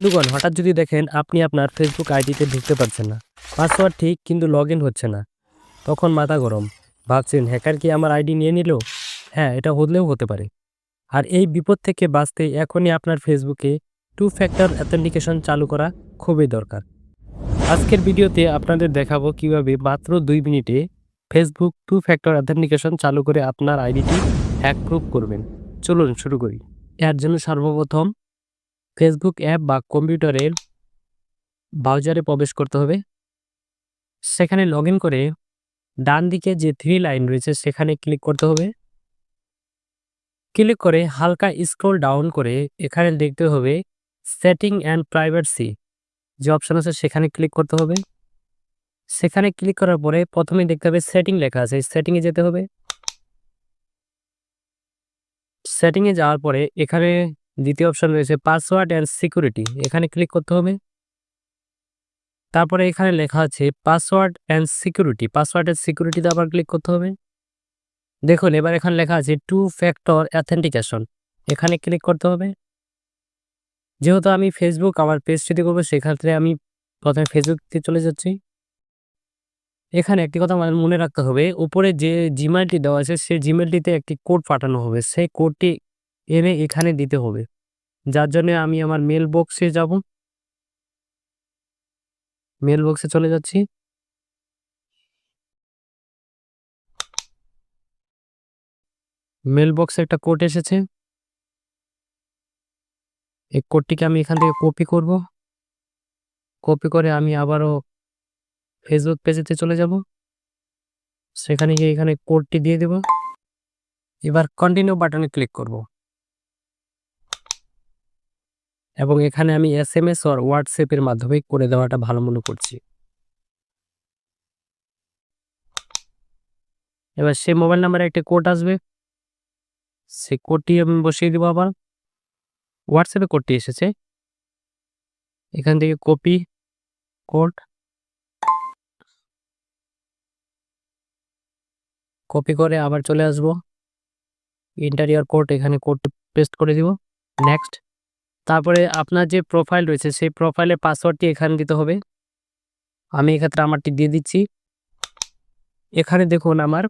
বন্ধুগণ, হঠাৎ যদি দেখেন আপনি আপনার ফেসবুক আইডিতে ঢুকতে পারছেন না, পাসওয়ার্ড ঠিক কিন্তু লগ ইন হচ্ছে না, তখন মাথা গরম। ভাবছেন হ্যাকার কি আমার আইডি নিয়ে নিল? হ্যাঁ, এটা হলেও হতে পারে। আর এই বিপদ থেকে বাঁচতে এখনই আপনার ফেসবুকে টু ফ্যাক্টর অ্যাথেন্টিকেশন চালু করা খুবই দরকার। আজকের ভিডিওতে আপনাদের দেখাবো কিভাবে মাত্র 2 মিনিটে ফেসবুক টু ফ্যাক্টর অ্যাথেন্টিকেশন চালু করে আপনার আইডিটি হ্যাক প্রুফ করবেন। চলুন শুরু করি। এর জন্য সর্বপ্রথম ফেসবুক অ্যাপ বা কম্পিউটারের ব্রাউজারে প্রবেশ করতে হবে। সেখানে লগ ইন করে ডান দিকে যে 3 লাইন রয়েছে সেখানে ক্লিক করতে হবে। ক্লিক করে হালকা স্ক্রল ডাউন করে এখানে দেখতে হবে সেটিং অ্যান্ড প্রাইভেসি যে অপশন আছে সেখানে ক্লিক করতে হবে। সেখানে ক্লিক করার পরে প্রথমে দেখতে হবে সেটিং লেখা আছে, সেটিংয়ে যেতে হবে। সেটিংয়ে যাওয়ার পরে এখানে দ্বিতীয় অপশন রয়েছে পাসওয়ার্ড অ্যান্ড সিকিউরিটি, এখানে ক্লিক করতে হবে। তারপরে এখানে লেখা আছে পাসওয়ার্ড অ্যান্ড সিকিউরিটিতে আবার ক্লিক করতে হবে। দেখুন এবার এখানে লেখা আছে টু ফ্যাক্টর অ্যাথেন্টিকেশন, এখানে ক্লিক করতে হবে। যেহেতু আমি ফেসবুক আমার পেজটিতে করবো সেক্ষেত্রে আমি প্রথমে ফেসবুকতে চলে যাচ্ছি। এখানে একটি কথা মনে রাখতে হবে, উপরে যে জিমেইলটি দেওয়া আছে সেই জিমেইলটিতে একটি কোড পাঠানো হবে, সেই কোডটি এনে এখানে দিতে হবে। যার জন্য আমি আমার মেল বক্সে যাব, মেল বক্সে চলে যাচ্ছি। মেল বক্সে একটা কোড এসেছে, এই কোডটিকে আমি এখান থেকে কপি করব। কপি করে আমি আবারও ফেসবুক পেজেতে চলে যাব। সেখানে গিয়ে এখানে কোডটি দিয়ে দেব। এবার কন্টিনিউ বাটনে ক্লিক করব এবং এখানে আমি এসএমএস আর হোয়াটসঅ্যাপের মাধ্যমে করে দেওয়াটা ভালো মনে করছি। এবার সেই মোবাইল নাম্বারে একটা কোড আসবে, সেই কোডটি আমি বসিয়ে দেবো। আবার হোয়াটসঅ্যাপে কোডটি এসেছে, এখান থেকে কপি কোড, কপি করে আবার চলে আসব ইন্টারিয়র কোড, এখানে কোডটি পেস্ট করে দিব। নেক্সট। তারপরে আপনার যে প্রোফাইল রয়েছে সেই প্রোফাইলের পাসওয়ার্ডটি এখানে দিতে হবে। আমি এক্ষেত্রে আমারটি দিয়ে দিচ্ছি। এখানে দেখুন আমার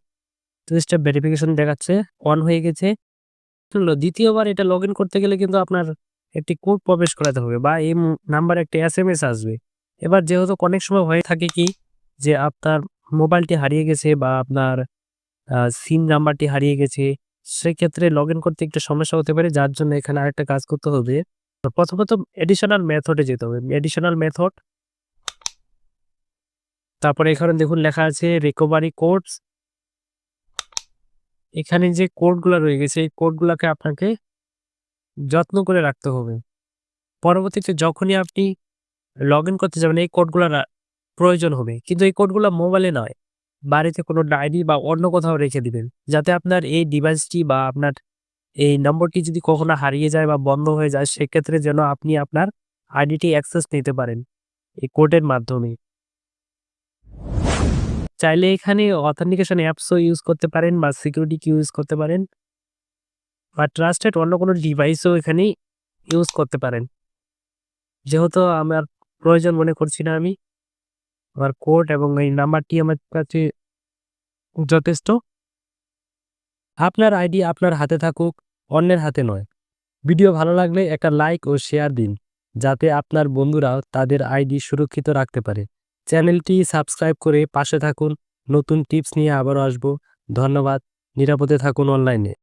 2 স্টেপ ভেরিফিকেশন দেখাচ্ছে অন হয়ে গেছে। দ্বিতীয়বার এটা লগ ইন করতে গেলে কিন্তু আপনার একটি কোড প্রবেশ করাতে হবে বা এই নাম্বারে একটি এসএমএস আসবে। এবার যেহেতু অনেক সময় হয়ে থাকে কি যে আপনার মোবাইলটি হারিয়ে গেছে বা আপনার সিম নাম্বারটি হারিয়ে গেছে, সেক্ষেত্রে লগ ইন করতে একটু সমস্যা হতে পারে। যার জন্য এখানে আরেকটা কাজ করতে হবে, প্রথমত এডিশনাল মেথডে যেতে হবে। এডিশনাল মেথড, তারপরে এখানে দেখুন লেখা আছে রিকভারি কোডস। এখানে যে কোডগুলো রয়ে গেছে এই কোডগুলোকে আপনাকে যত্ন করে রাখতে হবে। পরবর্তীতে যখনই আপনি লগ ইন করতে যাবেন এই কোডগুলোর প্রয়োজন হবে, কিন্তু এই কোডগুলো মোবাইলে নয়, বাড়িতে কোনো ডায়েরি বা অন্য কোথাও রেখে দিবেন, যাতে আপনার এই ডিভাইসটি বা আপনার এই নম্বরটি যদি কখনো হারিয়ে যায় বা বন্ধ হয়ে যায় সেক্ষেত্রে যেন আপনি আপনার আইডিটি অ্যাক্সেস নিতে পারেন এই কোডের মাধ্যমে। চাইলে এখানে অথেন্টিকেশন অ্যাপসও ইউজ করতে পারেন বা সিকিউরিটি কি ইউজ করতে পারেন বা ট্রাস্টেড অন্য কোনো ডিভাইসও এখানে ইউজ করতে পারেন। যেহেতু আমার প্রয়োজন মনে করছি না আমি, আমার কোড এবং এই নাম্বারটি আমার কাছে যথেষ্ট। আপনার আইডি আপনার হাতে থাকুক, অন্যের হাতে নয়। ভিডিও ভালো লাগলে একটা লাইক ও শেয়ার দিন, যাতে আপনার বন্ধুরাও তাদের আইডি সুরক্ষিত রাখতে পারে। চ্যানেলটি সাবস্ক্রাইব করে পাশে থাকুন। নতুন টিপস নিয়ে আবারও আসবো। ধন্যবাদ। নিরাপদে থাকুন অনলাইনে।